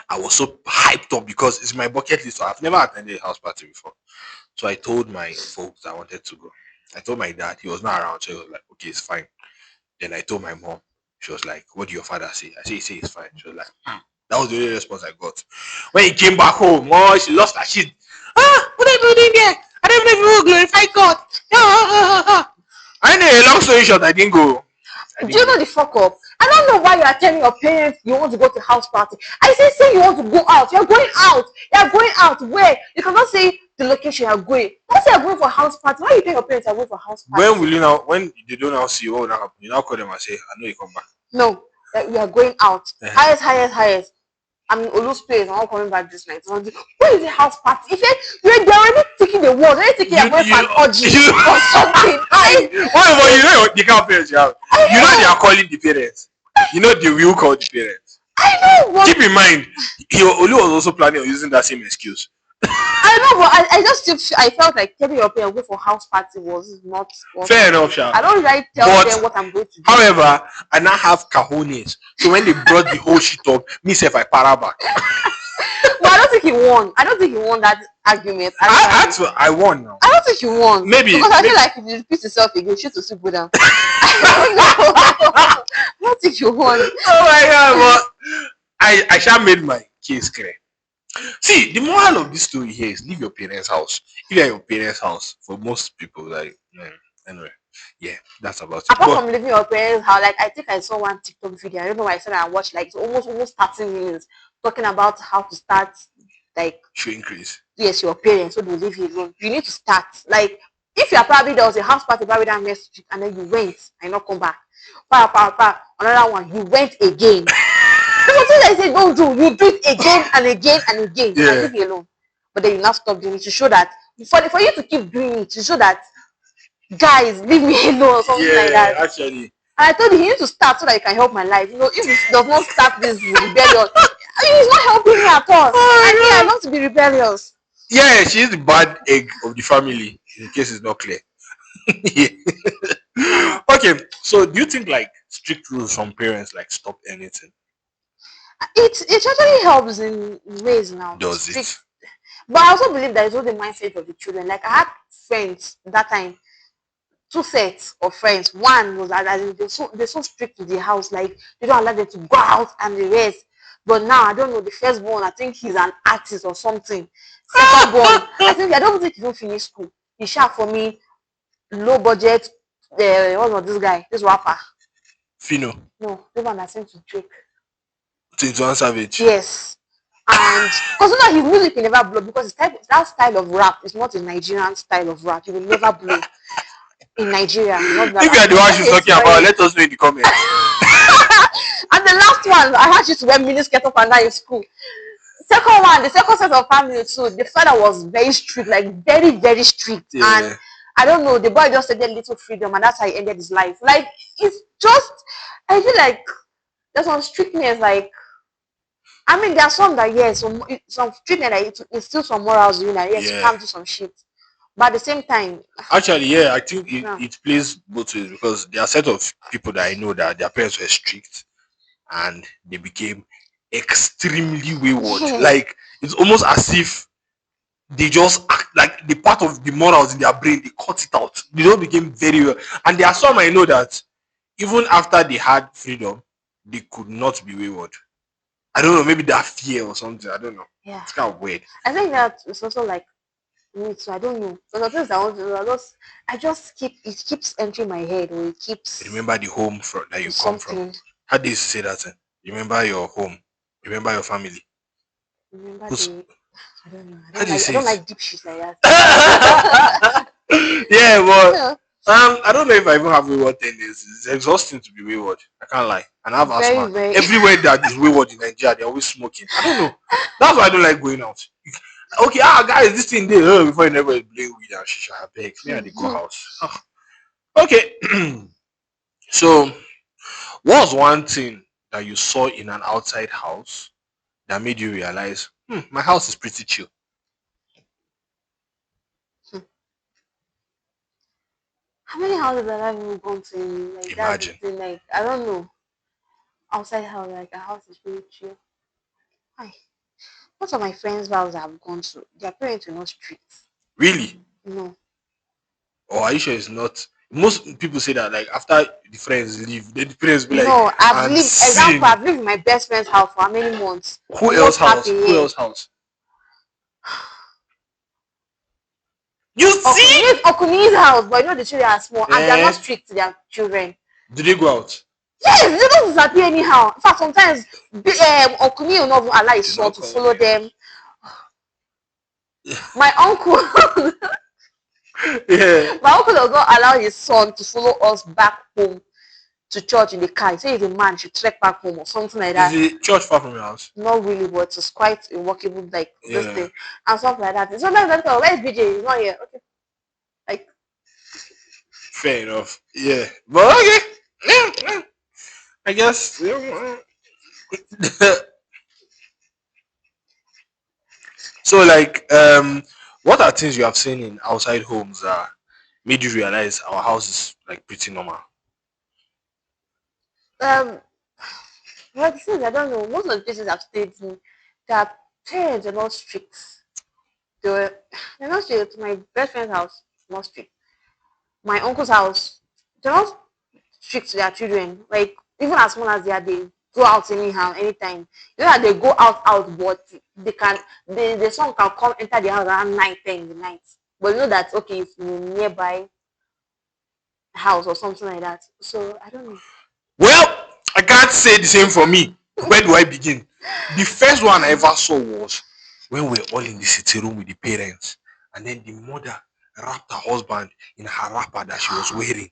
I was so hyped up because it's my bucket list. So I've never attended a house party before. So I told my folks I wanted to go. I told my dad, he was not around, so he was like, okay, it's fine. Then I told my mom, she was like, what did your father say? I said, he said it's fine. She was like, that was the only response I got. When he came back home, oh, she lost her shit. What are you doing there? I don't even know if you glorify God. I know, long story short, I didn't go. Do you know the fuck up? I don't know why you are telling your parents you want to go to house party. I say you want to go out. You're going out. You're going out. Where? You cannot say the location you're going. Don't say you're going for house party. Why are you telling your parents you're going for house party? When will you now, when they don't now see what will now happen, you now call them and say, I know you come back. No, you are going out. Highest. I'm in Olu's place. I'm not coming back this night. So where is the house party? If they're already taking the words, they're taking your going for an orgy or something. Whatever, you know the kind of parents you have. You know they are calling the parents. You know they will call the parents. I know. Keep in mind, Olu was also planning on using that same excuse. I know, but I just I felt like telling your parents go for house party was not fair enough, Sha. I don't really tell them what I'm going to do. However, I now have cojones. So when they brought the whole shit up, me say if I para back. Well, I don't think he won. I don't think he won that argument. I won now. I don't think he won. Maybe because I feel like if you repeat yourself again, shit will still go down. I don't think you won. Oh my god, but I shall made my case clear. See, the moral of this story here is leave your parents' house. If you're at your parents' house, for most people, like, anyway, yeah, that's about it. Apart from leaving your parents' house, like, I think I saw one TikTok video. I don't know why I said I watched, like, it's almost 30 minutes talking about how to start, like, show increase. Yes, your parents, so they leave you alone. You need to start. Like, if you're probably there was a house party probably that next week and then you went and not come back. Another one, you went again. Something I say don't do, you do it again and again and again. Yeah. And leave you alone. But then you now stop doing it to show that for you to keep doing it, to show that guys leave me alone or something like that. Actually. And I told you need to start so that you can help my life. You know, if he does not start this rebellion, he's not helping me at all. I love to be rebellious. Yeah, she's the bad egg of the family, in case it's not clear. Yeah. Okay, so do you think like strict rules from parents like stop anything? It actually helps in ways now. Does it? But I also believe that it's all the mindset of the children. Like I had friends that time, 2 sets of friends. One was they're so strict to the house, like they don't allow them to go out and the rest. But now I don't know, the firstborn, I think he's an artist or something. Secondborn, I don't think he don't finish school. He shot for me low budget. What was this guy? This rapper. Fino. No, the one that sent to Drake. 21 Savage. Yes. And because now his music will never blow because that style of rap is not a Nigerian style of rap. It will never blow in Nigeria. If you are the one she's talking about, let us know in the comments. And the last one, I had you to wear miniskirt up and down in school. Second one, the second set of family too, the father was very strict, like very, very strict. Yeah. And I don't know, the boy just said a little freedom and that's how he ended his life. Like, it's just, I feel like there's some strictness, like, I mean, there are some that, yes, some strictness that it's still some morals, you know, yes, you can't do some shit. But at the same time... Actually, yeah, I think it plays both ways because there are a set of people that I know that their parents were strict and they became extremely wayward. Like, it's almost as if they just act like the part of the morals in their brain, they cut it out. They don't become very well. And there are some I know that even after they had freedom, they could not be wayward. I don't know, maybe that fear or something. I don't know. Yeah. It's kind of weird. I think that it's also like me too. I don't know. But the things I want to do, I just keeps entering my head or it keeps. Remember the home that you come from. How do you say that? Remember your home. Remember your family. Remember I don't know. I don't like deep shit like that. Yeah, but I don't know if I even have wayward tendencies. It's exhausting to be wayward. I can't lie. And I have asthma. Everywhere that is wayward in Nigeria, they're always smoking. I don't know. That's why I don't like going out. Okay, guys, this thing there before you never play weed and shisha. I beg. Me and the go house. Okay. So What was one thing that you saw in an outside house that made you realize, my house is pretty chill? How many houses have I even gone to? Like that's the Imagine. thing. Like I don't know. Outside house, like a house is really chill. Hi. Most of my friends' houses I've gone to, their parents were not strict. Really? No. Or are you sure it's not? Most people say that like after the friends leave, then the parents be like, No, I've and lived example, sin. I've lived in my best friend's house for how many months? Who else Almost half a house? Who year. else house? You see? Yes, Okuni's house, but you know the children are small and they're not Eh? strict to their children. Do they go out? Yes, they don't disappear anyhow. In fact, sometimes Okuni will not even allow his They son not to call follow me. them. My uncle, Yeah. my uncle does not allow his son to follow us back home to church in the car. He says he's a man, should trek back home or something like Is that. the church far from your house? Not really, but it's quite a workable like this Yeah. thing and stuff like that. Sometimes I go, where's BJ? He's not here. Okay, like Fair enough. Yeah. But okay. Yeah. I guess. Yeah. So like what are things you have seen in outside homes that made you realize our house is like pretty normal? um, but the things I don't know. Most of the places I've stayed in, their parents are not strict. They were, they're not strict. My best friend's house, not strict. My uncle's house, they're not strict to their children. Like even as small as they are, they go out anyhow, anytime. You know that they go out, but they can the son can come enter the house around 9, 10 in the night. But you know that okay, it's in a nearby house or something like that. So I don't know. Well, I can't say the same for me. Where do I begin? The first one I ever saw was when we were all in the sitting room with the parents, and then the mother wrapped her husband in her wrapper that she was wearing.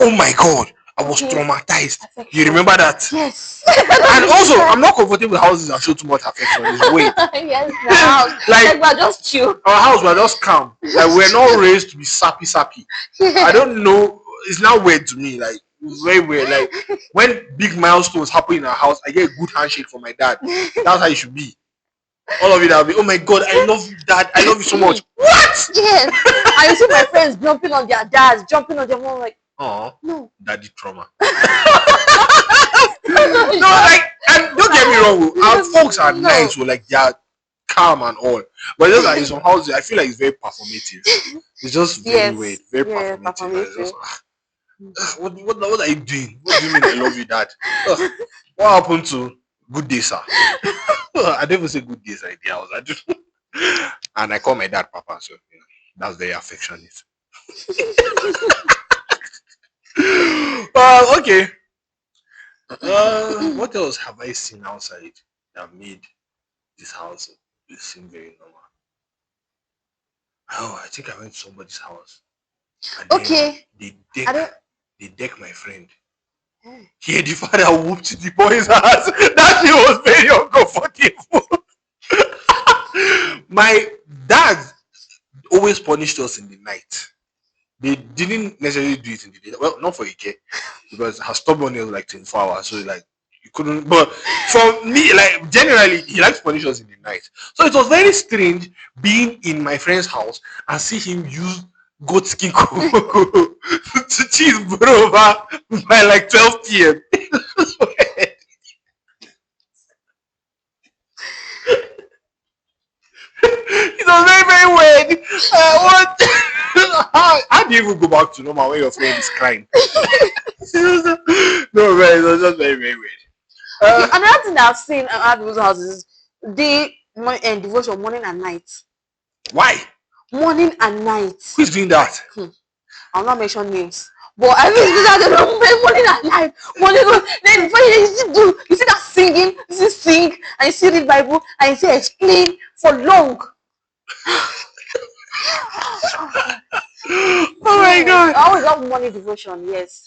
Oh my god, I was Okay. traumatized. You Affection. remember that? Yes. And also, I'm not comfortable with houses that show too much affection. It's weird. Yes, the house. Like But just chill. our house, we're just calm. Like we're not raised to be sappy. I don't know. It's not weird to me. Like it's very weird. Like when big milestones happen in our house, I get a good handshake from my dad. That's how it should be. All of you that'll be, oh my god, I love you, dad. I love you so much. What? Yes. I see my friends jumping on their dads, jumping on their mom, like, Oh, no. daddy trauma. No, like, and don't get me wrong, our folks are nice, so like they are calm and all. But just like in some houses, I feel like it's very performative. It's just very weird, very performative. And it's just, what are you doing? What do you mean I love you, dad? What happened to good day, sir? I never say good days at the house. I just and I call my dad Papa, so that's very affectionate. Okay. What else have I seen outside that made this house seem very normal? Oh, I think I went to somebody's house. And Okay. Then they deck my friend. Here the father whooped the boy's ass. That shit was very uncomfortable. My dad always punished us in the night. They didn't necessarily do it in the day. Well, not for Ike, because her stubbornness was like 24 hours. So like you couldn't, but for me, like generally he likes punish us in the night. So it was very strange being in my friend's house and see him use goat skin to cheese bro by like 12 p.m. It was very weird. What? How do you even go back to normal when your friend is crying? No, man, it was just very weird. Okay, another thing that I've seen at people's houses is the devotion morning and night. Why? Morning and night. Who's doing that? I'll not mention names. But I mean, morning and night. Morning, then before you see that singing, you see sing, and you see read Bible, and you see explain for long. Oh my god. I always love morning devotion, yes.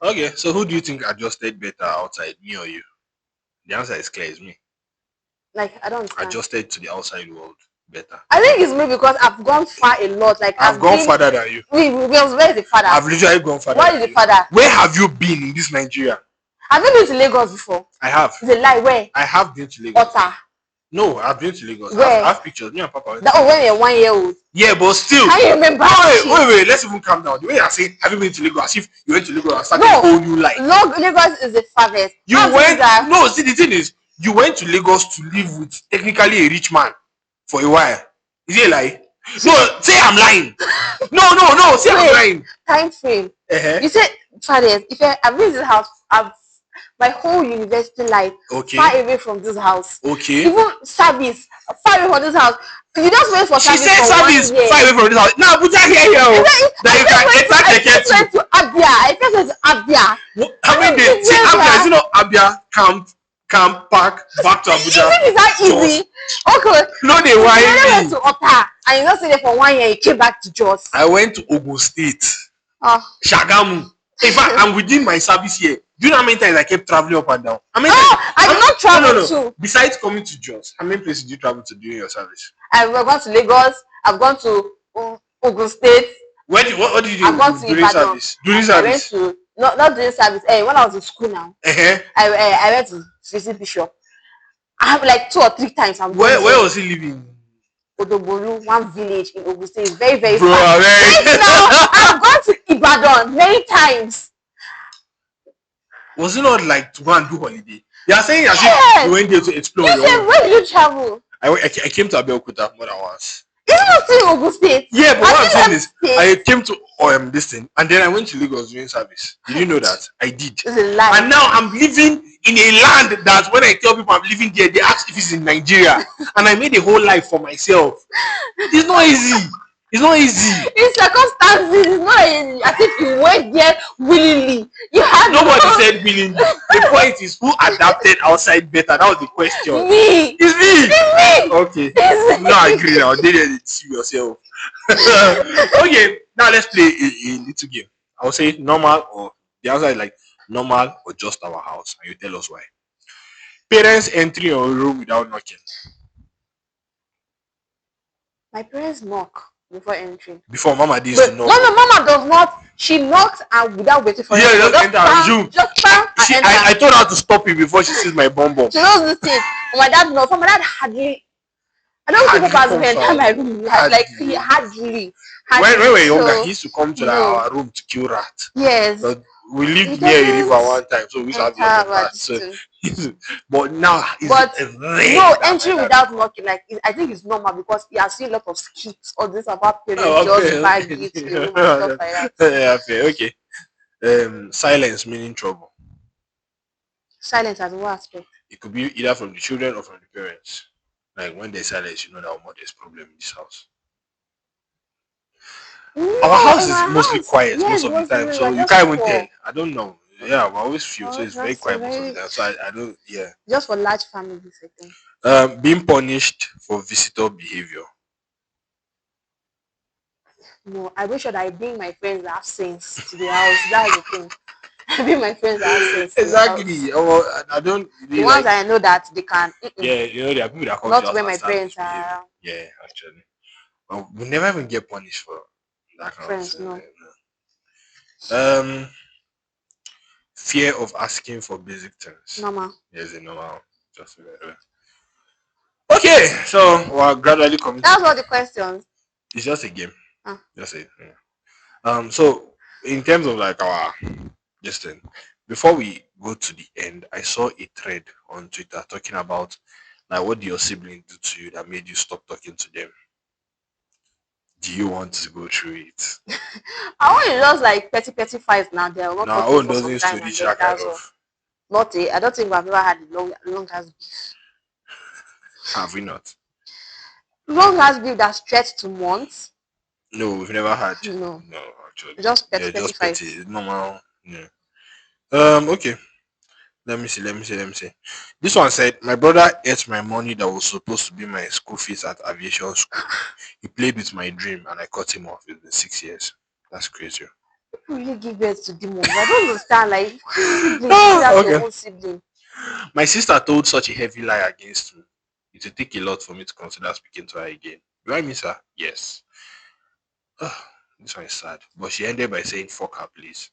Okay, so who do you think adjusted better outside, me or you? The answer is clear, it's me. Like, I don't understand. Adjusted to the outside world better. I think it's me because I've gone far a lot. Like I've gone farther than you. Where is the father? I've literally gone farther. Where is the father? Where have you been in this Nigeria? Have you been to Lagos before? I have. It's a lie. Where? I have been to Lagos. Otta. No, I've been to Lagos. Where? I have pictures. Me and Papa went That to when Lagos. you're 1 year old. Yeah, but still. I remember. Wait. Let's even calm down. The way you're saying, have you been to Lagos? As if you went to Lagos and started No. a whole new life. Lagos is the farthest. You went. No, see, the thing is, you went to Lagos to live with technically a rich man for a while. Is it a lie? No, say I'm lying. No, say I'm lying. Time frame. Uh-huh. You said farthest. If I've been to this house, I've my whole university life far away from this house. Okay. Even service far away from this house. You just wait for service. She said service far away from this house. Now put her here. That you can enter the I went to Abia. I first went to Abia. How many days? See, Abia, you know, Abia camp park back to Abuja. You think it's that easy? Okay. No, they were. I went to Otta and you just stayed there for 1 year. You came back to Jos. I went to Ogun State. Shagamu. In fact, I'm within my service here. Do you know how many times I kept traveling up and down? I did not travel too. Besides coming to Jos, how many places did you travel to during your service? I've gone to Lagos. I've gone to Ogun State. What did you do I've gone to during service? During service? I went to not during service. When I was in school now, I went to visit Bishop. I have like 2 or 3 times. Where was he living? Odobolu, one village in Ogun State. Very, very far. Right now, I've gone to Ibadan many times. Was it not like to go and do holiday? You are saying as if you went there to explore. You said, where did you travel? I came to Abeokuta more than once. Isn't it still in Ogun State? Yeah, but what I'm saying is, I came to this thing, and then I went to Lagos during service. Did you know that? I did. It's a lie. And now I'm living in a land that when I tell people I'm living there, they ask if it's in Nigeria. And I made a whole life for myself. It's not easy. It's not easy. It's circumstances. It's not easy. As if you went there willingly. You had nobody said willingly. The point is, who adapted outside better? That was the question. Me. It's me. It's me. Okay. It's me. No, I agree now. They see yourself. Okay. Now let's play a little game. I will say normal, or the answer is like normal or just our house, and you tell us why. Parents entering your room without knocking. My parents knock before entering. Before Mama did to knock. No, Mama does not. She knocks and without waiting for just enter and zoom. I told her to stop it before she sees my bum. She knows this thing. My dad knows. My dad hardly. I don't think Papa has enter my room. Like he hardly. When we were younger, he used to come to our room to kill rats. Yes. But we lived near a river one time, so we used to have rats. So, but now it's entering without knocking, like I think it's normal because he has seen a lot of skits or this about parents just bag it to the room and stuff like that. Yeah, okay. Silence meaning trouble. Silence as what aspect? It could be either from the children or from the parents. Like when there's silence, you know that there's problem in this house. No, our house is mostly quiet most of the time, so you can't even tell. I don't know. Yeah, we always feel so it's very quiet most of the time. So I don't. Yeah. Just for large families, I think. Being punished for visitor behavior. No, I wish that I bring my friends that have sense to the house. That's the thing. I bring my friends that have sense. Exactly. I don't. Really the ones I know that they can. Yeah, you know there are people that come not when my parents are. Yeah, actually. Well, we never even get punished for that kind friends, of thing. No. Fear of asking for basic things. Normal. Yes, a normal. Just okay, so we're gradually coming. That's all the questions. It's just a game. Just it. Yeah. So in terms of like our this thing, before we go to the end, I saw a thread on Twitter talking about like what did your sibling do to you that made you stop talking to them? Do you want to go through it? I want to just like petty fights now. They're not talking for some time. Reach that kind of. Not a. I don't think we've ever had a long as beef. Have we not? Long as beef that stretched to months. No, we've never had. No, actually. Just petty fights. It's normal. Yeah. Okay. Let me see. This one said, my brother ate my money that was supposed to be my school fees at aviation school. He played with my dream and I cut him off. It's been 6 years. That's crazy. People really give birth to demons. I don't understand. Like, your own sibling. My sister told such a heavy lie against me. It will take a lot for me to consider speaking to her again. Do I miss her? Yes. This one is sad. But she ended by saying, fuck her, please.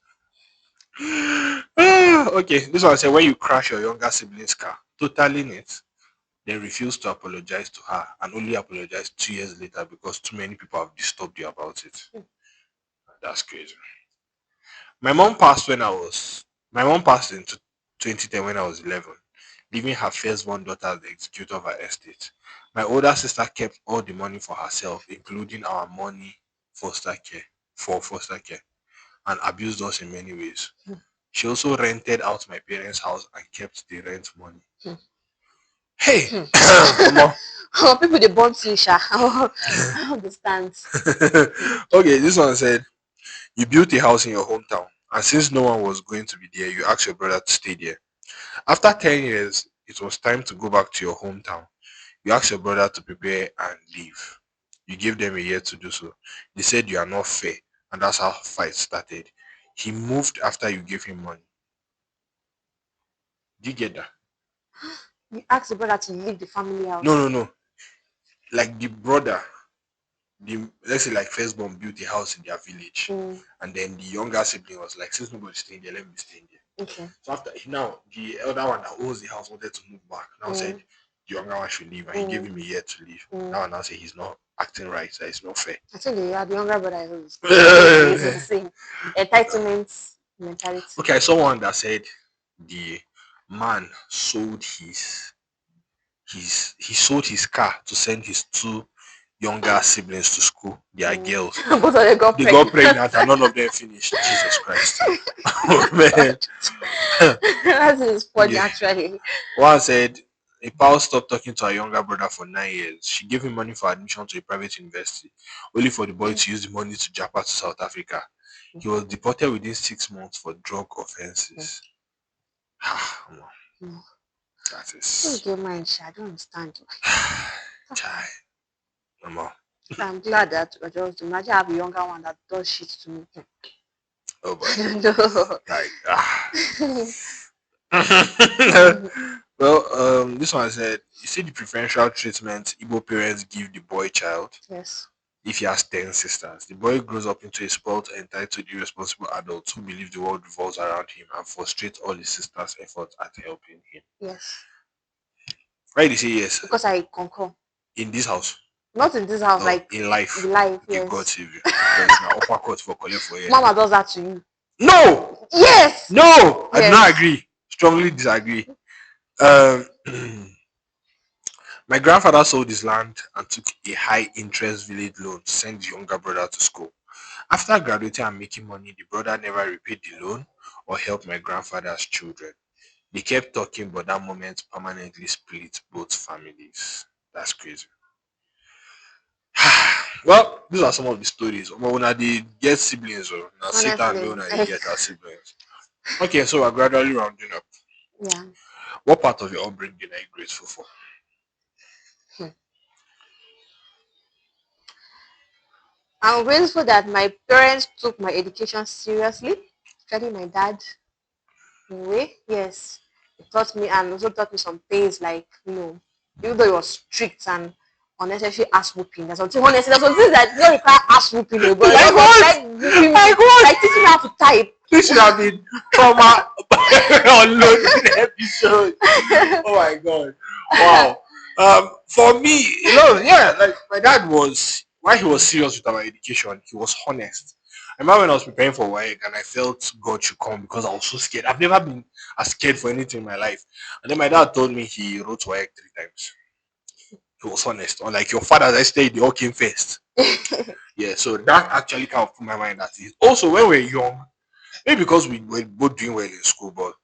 Okay, this one said when you crash your younger sibling's car, totaling it, then refuse to apologize to her and only apologize 2 years later because too many people have disturbed you about it. That's crazy. My mom passed when I was my mom passed in 2010 when I was 11, leaving her firstborn daughter as the executor of her estate. My older sister kept all the money for herself, including our money foster care for foster care, and abused us in many ways. She also rented out my parents' house and kept the rent money. Hey, Omo. Oh, people they born to Sha. I understand. Okay, this one said you built a house in your hometown, and since no one was going to be there, you asked your brother to stay there. After 10 years, it was time to go back to your hometown. You asked your brother to prepare and leave. You gave them a year to do so. They said you are not fair, and that's how fight started. He moved after you gave him money. Do you get that? You ask the brother to leave the family No, house. no, no. Like the brother, the let's say like firstborn built a house in their village, Mm, and then the younger sibling was like, since nobody's staying there, let me stay there. okay. So after now, the elder one that owns the house wanted to move back. Now said Mm, the younger one should leave, and he gave mm, him a year to leave. mm. That one now say he's not acting right, that it's not fair. I think the younger brother is the same. Entitlement mentality. Okay, I saw one that said the man sold he sold his car to send his two younger siblings to school. They are Mm. girls. Both of them got They got pregnant. pregnant and none of them finished. Jesus Christ. Oh man. That is funny Okay. actually. One said a pal stopped talking to her younger brother for 9 years. She gave him money for admission to a private university, only for the boy to use the money to jump out to South Africa. He was deported within 6 months for drug offenses. Mm. That Don't is get mind, I don't understand. chai. Mama. I'm glad that I just imagine I have a younger one that does shit to me. Oh boy. I don't know. Like well, this one said, you see the preferential treatment Igbo parents give the boy child Yes. if he has 10 sisters. The boy grows up into a spoiled, entitled, irresponsible adult who believes the world revolves around him and frustrates all his sisters' efforts at helping him. Yes. Why did you say yes? Because I concur. In this house? Not in this house, Oh, like in life. in life, Okay, God yes. save you. Because now upper court for collect for you. Mama does that to you. No! Yes. No! I do not Yes. agree. Strongly disagree. Um My grandfather sold his land and took a high interest village loan to send his younger brother to school. After graduating and making money, the brother never repaid the loan or helped my grandfather's children. They kept talking, but that moment permanently split both families. That's crazy. Well, these are some of the stories. But when they get siblings, or now Satan Honestly. know when they get our siblings. Okay, so we're gradually rounding up. Yeah. What part of your upbringing are you grateful for? Hmm. I'm grateful that my parents took my education seriously, especially my dad. In a way, yes. It taught me and also taught me some things like, even though it was strict and unnecessary ass whooping. There's some things that don't require ass whooping, but Like just what? like whooping me, Like what? like teaching me how to type. This should have been trauma unloading episode. Oh my god. Wow. For me, yeah, like my dad was while he was serious with our education, he was honest. I remember when I was preparing for work and I felt God should come because I was so scared. I've never been as scared for anything in my life. And then my dad told me he wrote work 3 times. He was honest. Unlike your father, I said they all came first. Yeah, so that actually kind of put my mind at ease. Also, when we were young, maybe because we were both doing well in school, but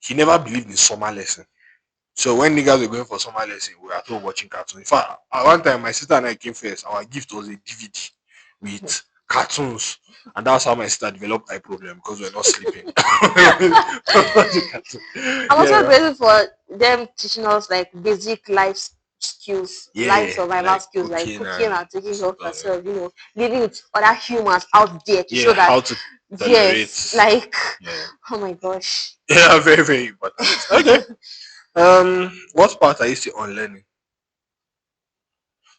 he never believed in summer lesson. So when niggas were going for summer lesson, we were at home watching cartoons. In fact, at one time, my sister and I came first. Our gift was a DVD with cartoons. And that's how my sister developed eye problem because we are not sleeping. Watching cartoon. I'm also Yeah. grateful for them teaching us like basic life skills, life Yeah, survival like skills, like cooking cooking and and taking care of stuff. yourself, living with other humans out there to show Yeah, that, how to yes, tolerate. like, Yeah. oh my gosh. Yeah, very, very important. Okay. What part are you still on learning?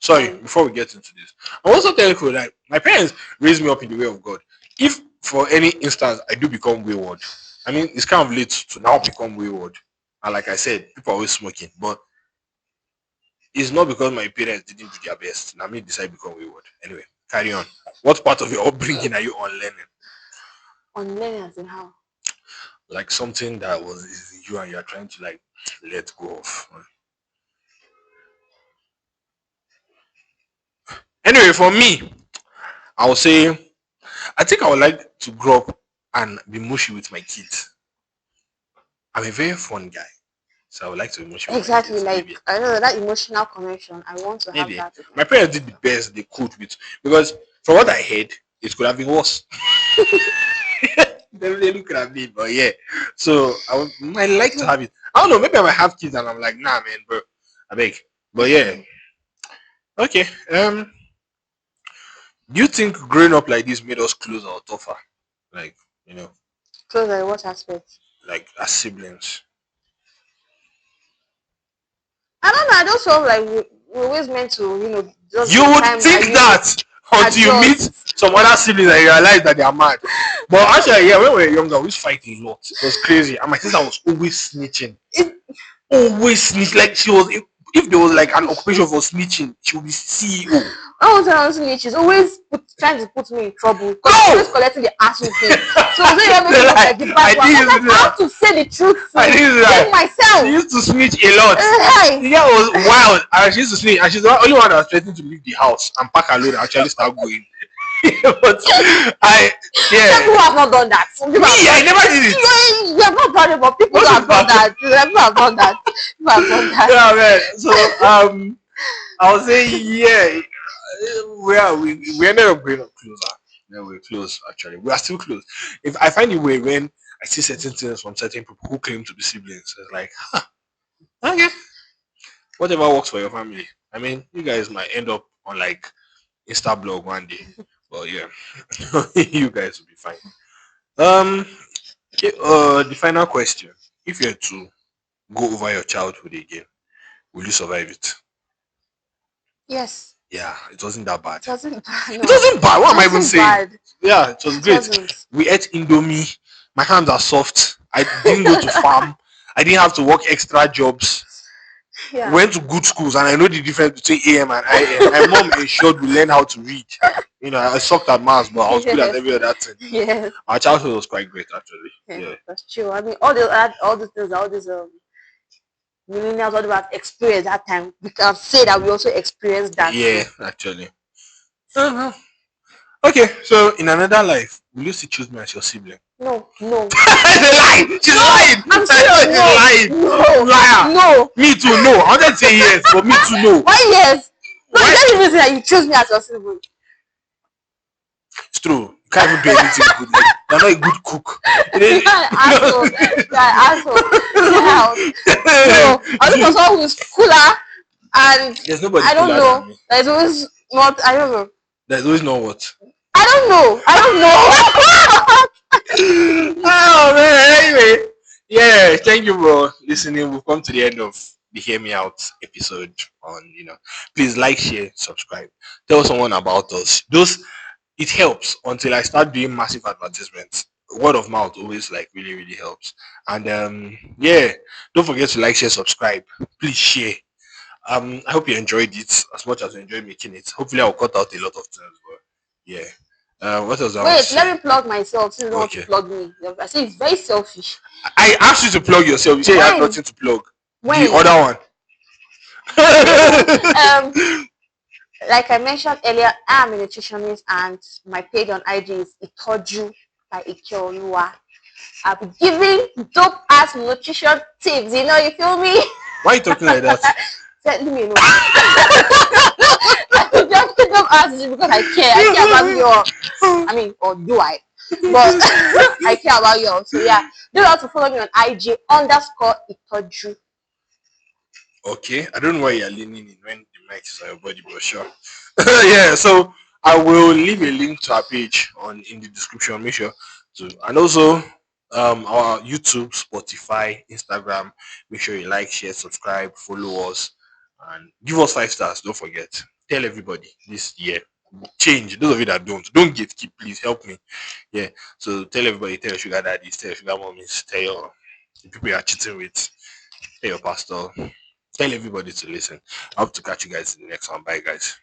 Sorry, um, before we get into this, I'm also thankful that my parents raised me up in the way of God. If for any instance I do become wayward, I mean it's kind of late to now become wayward. And like I said, people are always smoking, but it's not because my parents didn't do their best. Now me decide to become wayward. Anyway, carry on. What part of your upbringing are you unlearning? Unlearning as in how? Like something that was you and you're trying to like let go of. Anyway, for me, I would say I think I would like to grow up and be mushy with my kids. I'm a very fun guy, so I would like to be mushy with my Exactly, kids. like Maybe, I know that emotional connection. I want to have maybe that with my my kids. parents did the best they could with because from what I heard, it could have been worse. Definitely could have been, but yeah. So might like to have it. I don't know. Maybe I might have kids and I'm like, nah, man, bro, I beg. But yeah, okay. Do you think growing up like this made us closer or tougher? Like, you know, Close at what aspect? like as siblings. I don't know. I just feel like we're always meant to, just You the would time that think you that until you meet adjust. some other siblings and you realize that they are mad. But actually, yeah, when we were younger, we used to fight a lot. It was crazy. And my sister was always snitching. Always snitch. Like she was if there was like an occupation for snitching, she would be CEO. I was honestly, she's always trying to put me in trouble because she's always No! collecting the ass with me. So you are making look Like, like the I bad one. didn't I'm like, do I that. have to say the truth to I didn't do save that. She myself. used to snitch a lot. Hi. The girl was wild. And she used to snitch. And she's the only one that was threatening to leave the house and pack her load and actually start going. But I, Some yeah. people have not done that. Some people Me, have I never did it. you have not done it, but people Most have people done that. People have done that. People have done that. Yeah, man. So, I would say, yeah, we ended up growing up closer. Yeah, we're close, actually. We are still close. If I find a way when I see certain things from certain people who claim to be siblings, it's like, okay, whatever works for your family. I mean, you guys might end up on like Insta blog one day, but yeah, you guys will be fine. Um, okay, the final question: if you had to go over your childhood again, will you survive it? Yes. Yeah, it wasn't that bad. It wasn't bad. It No. wasn't bad. What It am I even wasn't saying? bad. Yeah, it was It great. wasn't. We ate Indomie. My hands are soft. I didn't go to farm. I didn't have to work extra jobs. Yeah. Went to good schools, and I know the difference between AM and IM. My mom ensured we learn how to read. You know, I sucked at maths, but I was good at Yes. every other thing. Yes. Our childhood was quite great, actually. Yeah. Yeah, That's true. I mean, all these things, all these millennials, all about experience that time. We can say that we also experienced that yeah, too. actually. Uh-huh. Okay, so in another life, will you still choose me as your sibling? No, no. It's a lie. She's No, lying. I'm I know serious. she's lying. No, Liar. no. Me too. No. I wanted to say yes, but me too. No. Why yes? No, Why? you don't even say that you choose me as your sibling. It's true. You can't even do anything good. Like, you're not a good cook. You're an asshole. You're an asshole. Yeah. No, I look for someone who's cooler and There's nobody I don't cooler know. than me. There's always not. I don't know. There's always no what. I don't know. I don't know. Oh man. Anyway, yeah. Thank you for listening. We've come to the end of the Hear Me Out episode. Please like, share, subscribe. Tell someone about us. Those it helps until I start doing massive advertisements. Word of mouth always like really really helps. And yeah, don't forget to like, share, subscribe. Please share. I hope you enjoyed it as much as you enjoyed making it. Hopefully, I'll cut out a lot of things. But yeah. What else I want to Wait, let say? me plug myself. So you don't want to Okay. plug me. I say it's very selfish. I asked you to plug yourself. You say you had When? nothing to plug. The When? other one. Like I mentioned earlier, I'm a nutritionist and my page on IG is Itoju by Ikeolua. I'll be giving dope ass nutrition tips. You feel me? Why are you talking like that? Let me know. Just dope ass because I care. I care about your. I mean, or do I? But I care about you. So yeah, don't have to follow me on IG _Itoju. Okay, I don't know why you're leaning in when the mic is on your body, but sure. Yeah, so I will leave a link to our page in the description. Make sure to, and also our YouTube, Spotify, Instagram. Make sure you like, share, subscribe, follow us, and give us 5 stars. Don't forget. Tell everybody this year. Change. Those of you that don't gatekeep, please help me. Yeah. So tell everybody, tell your sugar daddies, tell your sugar mommies, tell your the people you are cheating with, tell your pastor, tell everybody to listen. I hope to catch you guys in the next one. Bye, guys.